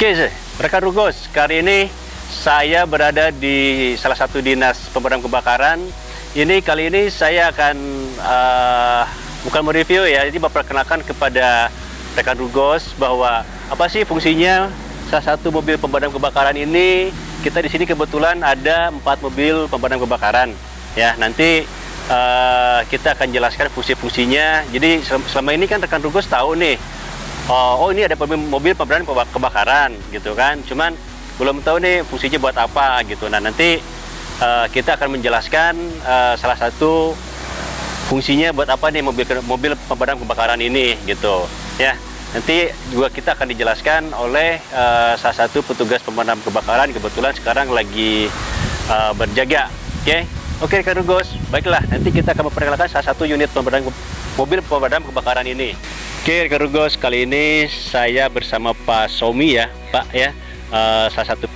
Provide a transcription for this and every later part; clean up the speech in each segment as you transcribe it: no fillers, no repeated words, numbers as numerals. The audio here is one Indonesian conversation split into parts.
Oke, rekan Rugos, kali ini saya berada di salah satu dinas pemadam kebakaran. Kali ini saya akan bukan mereview ya, ini memperkenalkan kepada rekan Rugos bahwa apa sih fungsinya salah satu mobil pemadam kebakaran ini. Kita di sini kebetulan ada 4 mobil pemadam kebakaran. Ya, nanti kita akan jelaskan fungsi-fungsinya. Jadi selama ini kan rekan Rugos tahu nih, oh ini ada mobil pemadam kebakaran gitu kan. Cuman belum tahu nih fungsinya buat apa gitu. Nah nanti kita akan menjelaskan salah satu fungsinya buat apa nih mobil pemadam kebakaran ini gitu ya. Nanti juga kita akan dijelaskan oleh salah satu petugas pemadam kebakaran, kebetulan sekarang lagi berjaga. Oke rekan Rugos, baiklah nanti kita akan memperkenalkan salah satu unit mobil pemadam kebakaran ini. Oke rekan Rugos, kali ini saya bersama Pak Somi ya Pak ya, salah satu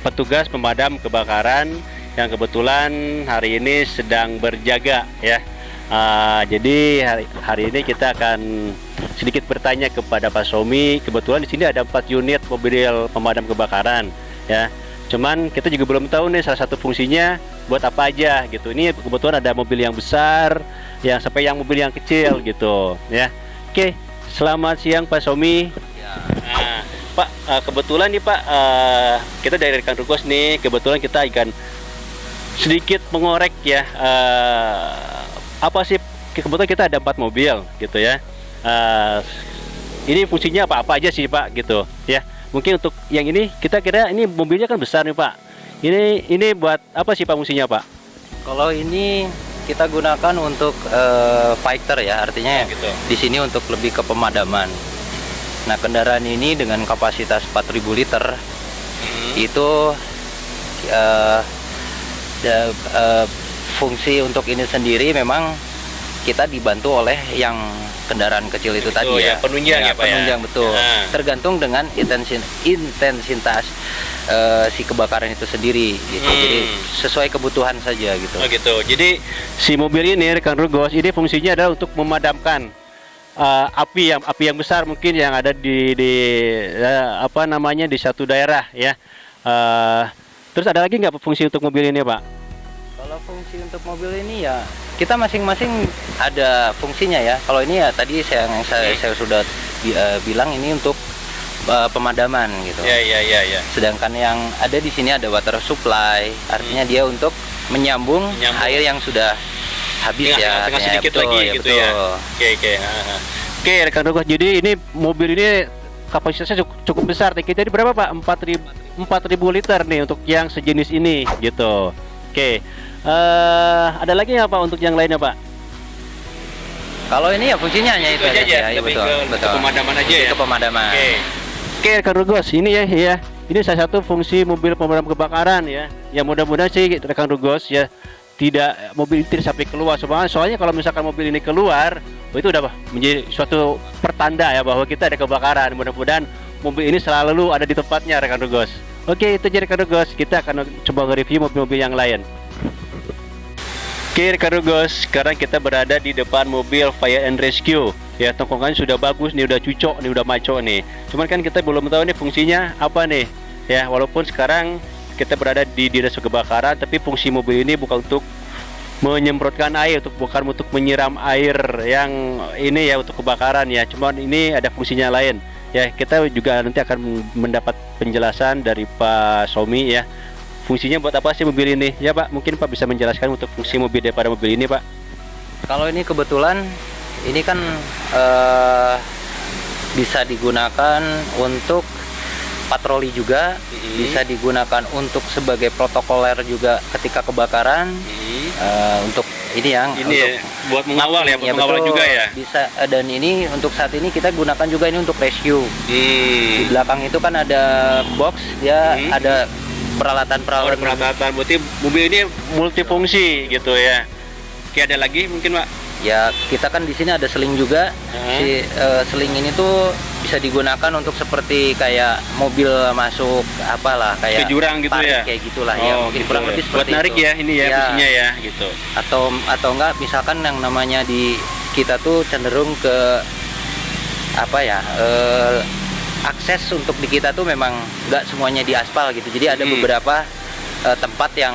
petugas pemadam kebakaran yang kebetulan hari ini sedang berjaga ya. Jadi hari ini kita akan sedikit bertanya kepada Pak Somi. Kebetulan di sini ada 4 unit mobil pemadam kebakaran ya. Cuman kita juga belum tahu nih salah satu fungsinya buat apa aja gitu. Ini kebetulan ada mobil yang besar, yang sampai yang mobil yang kecil gitu ya. Oke, selamat siang Pak Somi. Ya. Pak, kebetulan nih Pak, kita dari rekan Rugos nih, kebetulan kita akan sedikit mengorek ya. Apa sih, kebetulan kita ada 4 mobil gitu ya. Ini fungsinya apa aja sih Pak gitu ya. Mungkin untuk yang ini kita kira ini mobilnya kan besar nih Pak. Ini buat apa sih Pak fungsinya Pak? Kalau ini kita gunakan untuk fighter ya, artinya gitu. Di sini untuk lebih ke pemadaman. Nah kendaraan ini dengan kapasitas 4.000 liter itu fungsi untuk ini sendiri memang kita dibantu oleh yang kendaraan kecil itu tadi ya, penunjang ya Pak penunjang ya? betul. Tergantung dengan intensitas si kebakaran itu sendiri gitu. Jadi sesuai kebutuhan saja gitu. Oh gitu. Jadi si mobil ini rekan Rugos ini fungsinya adalah untuk memadamkan api yang besar mungkin yang ada di apa namanya di satu daerah ya. Terus ada lagi nggak fungsi untuk mobil ini Pak? Kalau fungsi untuk mobil ini ya kita masing-masing ada fungsinya ya. Kalau ini ya tadi saya sudah bilang ini untuk pemadaman gitu. Ya. Sedangkan yang ada di sini ada water supply, artinya dia untuk menyambung air yang sudah habis ya. Tengah sedikit betul, lagi ya, gitu betul. ya. Oke rekan Rugos. Jadi ini mobil ini kapasitasnya cukup besar. Kita ini berapa Pak? 4.000 liter nih untuk yang sejenis ini gitu. Oke. Ada lagi nggak Pak untuk yang lainnya Pak? Kalau ini ya fungsinya hanya itu aja ya, betul. Pemadaman aja ya. Ke pemadaman. Oke rekan Rugos, ini ya. Ini salah satu fungsi mobil pemadam kebakaran ya. Ya mudah-mudahan sih rekan Rugos ya mobil ini tidak sampai keluar. Soalnya kalau misalkan mobil ini keluar, itu udah menjadi suatu pertanda ya bahwa kita ada kebakaran. Mudah-mudahan mobil ini selalu ada di tempatnya rekan Rugos. Oke, itu jadi rekan Rugos. Kita akan coba nge-review mobil-mobil yang lain. Oke rekan Rugos, sekarang kita berada di depan mobil Fire and Rescue. Ya, tongkongannya sudah bagus nih, udah cucok nih, udah maco nih. Cuman kan kita belum tahu nih fungsinya apa nih. Ya, walaupun sekarang kita berada di dinas kebakaran, tapi fungsi mobil ini bukan untuk menyemprotkan air, bukan untuk menyiram air yang ini ya untuk kebakaran ya. Cuman ini ada fungsinya lain. Ya, kita juga nanti akan mendapat penjelasan dari Pak Somi ya. Fungsinya buat apa sih mobil ini? Ya Pak, mungkin Pak bisa menjelaskan untuk fungsi mobil daripada mobil ini Pak. Kalau ini kebetulan ini kan bisa digunakan untuk patroli juga, bisa digunakan untuk sebagai protokoler juga ketika kebakaran. Untuk ini yang ini untuk buat mengawal ya, buat mengawal juga ya. Bisa, dan ini untuk saat ini kita gunakan juga ini untuk rescue. Di belakang itu kan ada box, dia ada peralatan. Berarti mobil ini multifungsi gitu ya. Oke, ada lagi mungkin Pak? Ya, kita kan di sini ada seling juga. Si seling ini tuh bisa digunakan untuk seperti kayak mobil masuk apalah kayak ke jurang gitu ya. Kayak gitulah ya. Mungkin gitu. kurang lebih seperti buat narik itu. Ya ini ya, fungsinya ya gitu. Atau enggak misalkan yang namanya di kita tuh cenderung ke apa ya? akses untuk di kita tuh memang nggak semuanya di aspal gitu. Jadi ada beberapa tempat yang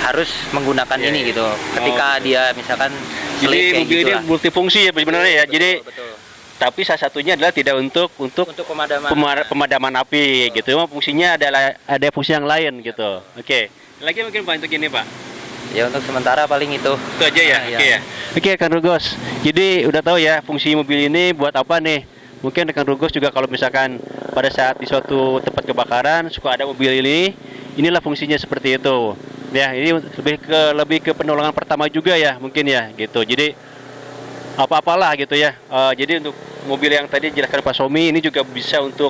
harus menggunakan ini gitu. Ketika dia misalkan jadi kayak mobil ini gitulah. multifungsi ya sebenarnya ya. Jadi Betul. tapi salah satunya adalah tidak untuk pemadaman api gitu. Cuma fungsinya adalah ada fungsi yang lain gitu. Oke. Lagi mungkin Pak untuk ini Pak. Ya untuk sementara paling itu. Itu aja ya. Nah, Oke ya. Oke rekan Rugos. Jadi udah tahu ya fungsi mobil ini buat apa nih? Mungkin rekan Rugos juga kalau misalkan pada saat di suatu tempat kebakaran suka ada mobil ini, inilah fungsinya seperti itu. Ya, ini lebih ke penolongan pertama juga ya mungkin ya gitu. Jadi apa-apalah gitu ya. Jadi untuk mobil yang tadi dijelaskan Pak Somi ini juga bisa untuk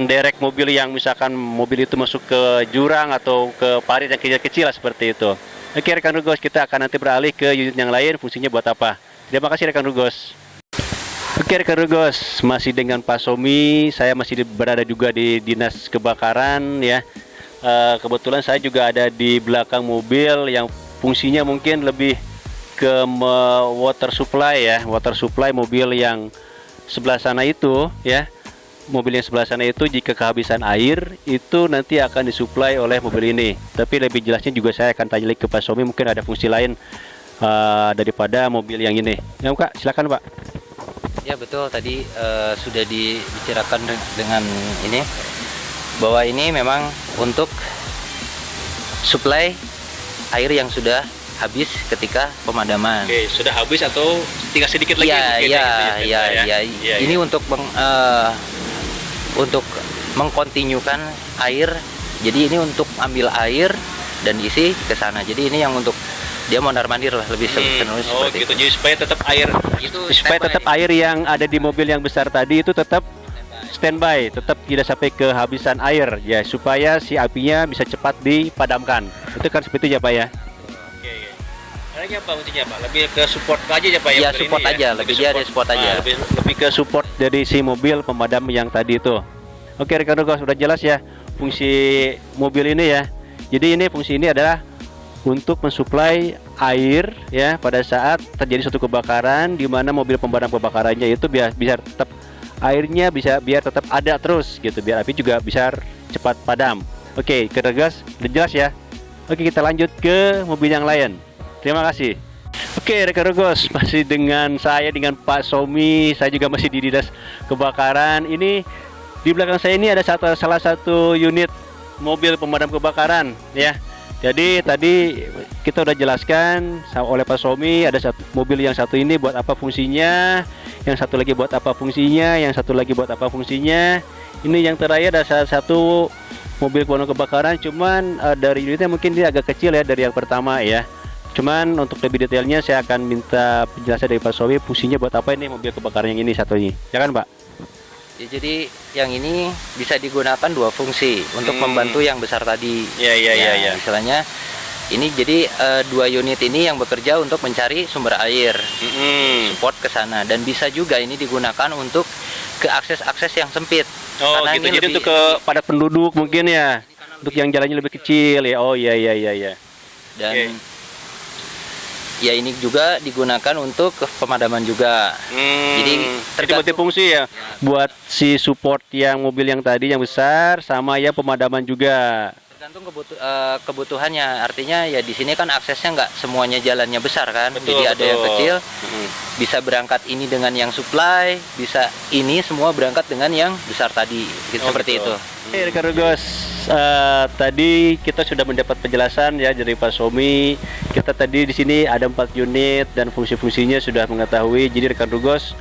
derek mobil yang misalkan mobil itu masuk ke jurang atau ke parit yang kecil-kecil lah seperti itu. Oke rekan Rugos, kita akan nanti beralih ke unit yang lain fungsinya buat apa. Terima kasih rekan Rugos. Oke rekan Rugos, masih dengan Pak Somi, saya masih berada juga di Dinas Kebakaran ya. Kebetulan saya juga ada di belakang mobil yang fungsinya mungkin lebih ke water supply ya, water supply mobil yang sebelah sana itu ya. Mobil yang sebelah sana itu jika kehabisan air itu nanti akan disuplai oleh mobil ini. Tapi lebih jelasnya juga saya akan tanya lagi ke Pak Somi, mungkin ada fungsi lain daripada mobil yang ini. Ya Kak, silakan Pak. Ya betul, tadi sudah dibicarakan dengan ini bahwa ini memang untuk suplai air yang sudah habis ketika pemadaman. Oke, sudah habis atau tinggal sedikit lagi? Iya. Ini untuk untuk mengkontinyukan air. Jadi ini untuk ambil air dan isi ke sana. Jadi ini yang untuk dia mondar-mandir lah lebih sepenuhnya seperti gitu. itu. Jadi supaya tetap air supaya tetap air yang ada di mobil yang besar tadi itu tetap standby, tetap tidak sampai kehabisan air ya, supaya si apinya bisa cepat dipadamkan. Itu kan seperti itu ya Pak ya. Oke. Lagi apa fungsinya Pak? Lebih ke support aja ya Pak ya. Ya support ini, aja, ya? lebih dia ada support aja. Lebih ke support dari si mobil pemadam yang tadi itu. Oke rekan Rugos, sudah jelas ya fungsi mobil ini ya. Jadi ini fungsi ini adalah untuk mensuplai air ya pada saat terjadi suatu kebakaran di mana mobil pemadam kebakarannya itu biar tetap airnya biar tetap ada terus gitu, biar api juga bisa cepat padam. Oke, Rugos, udah jelas ya. Oke, kita lanjut ke mobil yang lain. Terima kasih. Oke, rekan Rugos, masih dengan Pak Somi. Saya juga masih di Dinas Kebakaran. Ini di belakang saya ini ada salah satu unit mobil pemadam kebakaran ya. Jadi tadi kita udah jelaskan oleh Pak Somi, ada satu mobil yang satu ini buat apa fungsinya, yang satu lagi buat apa fungsinya, yang satu lagi buat apa fungsinya. Ini yang terakhir ada salah satu mobil pemadam kebakaran, cuman dari unitnya mungkin dia agak kecil ya dari yang pertama ya. Cuman untuk lebih detailnya saya akan minta penjelasan dari Pak Somi, fungsinya buat apa ini mobil kebakaran yang ini satu ini, ya kan Pak? Ya, jadi yang ini bisa digunakan dua fungsi untuk membantu yang besar tadi. Iya. Misalnya ini jadi dua unit ini yang bekerja untuk mencari sumber air, support ke sana, dan bisa juga ini digunakan untuk ke akses-akses yang sempit. Oh karena gitu, ini jadi lebih, untuk ke padat penduduk mungkin ya, untuk yang jalannya lebih kecil ya. Oh iya. Dan ya ini juga digunakan untuk pemadaman juga. Jadi multifungsi ya, buat si support yang mobil yang tadi yang besar sama ya pemadaman juga. Tergantung kebutuhannya. Artinya ya di sini kan aksesnya nggak semuanya jalannya besar kan. Betul, jadi ada yang kecil bisa berangkat ini dengan yang supply, bisa ini semua berangkat dengan yang besar tadi. Seperti itu. Oke rekan Rugos, tadi kita sudah mendapat penjelasan ya dari Pak Somi. Kita tadi di sini ada 4 unit dan fungsi-fungsinya sudah mengetahui. Jadi rekan Rugos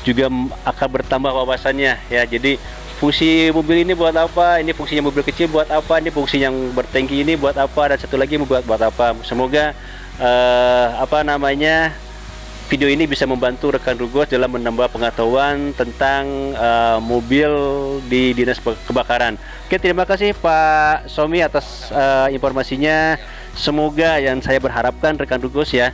juga akan bertambah wawasannya ya. Jadi fungsi mobil ini buat apa? Ini fungsinya mobil kecil buat apa? Ini fungsi yang bertangki ini buat apa? Dan satu lagi buat apa? Semoga video ini bisa membantu rekan Rugos dalam menambah pengetahuan tentang mobil di Dinas Kebakaran. Oke, terima kasih Pak Somi atas informasinya. Semoga yang saya berharapkan rekan Rugos ya,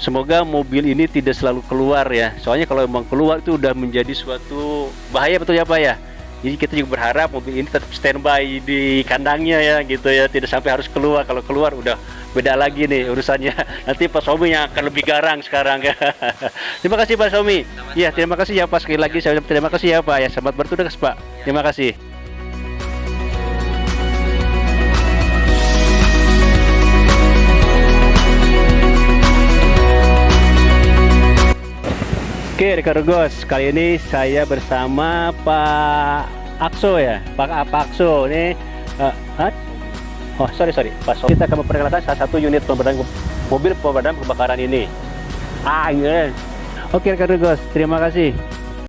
semoga mobil ini tidak selalu keluar ya. Soalnya kalau memang keluar itu udah menjadi suatu bahaya, betul ya Pak ya. Jadi kita juga berharap mobil ini tetap standby di kandangnya ya gitu ya, tidak sampai harus keluar. Kalau keluar udah beda lagi nih urusannya. Nanti Pak Somi yang akan lebih garang sekarang. Terima kasih Pak Somi. Ya, terima kasih ya Pak, sekali lagi saya ucapkan terima kasih ya Pak ya. Selamat bertugas Pak. Terima kasih. Oke, rekan Rugos, kali ini saya bersama Pak Akso ya, Pak Akso ini. Oh, sorry, Pak So. Kita akan memperkenalkan salah satu unit mobil pemadam kebakaran ini. Iya. Oke, rekan Rugos, terima kasih.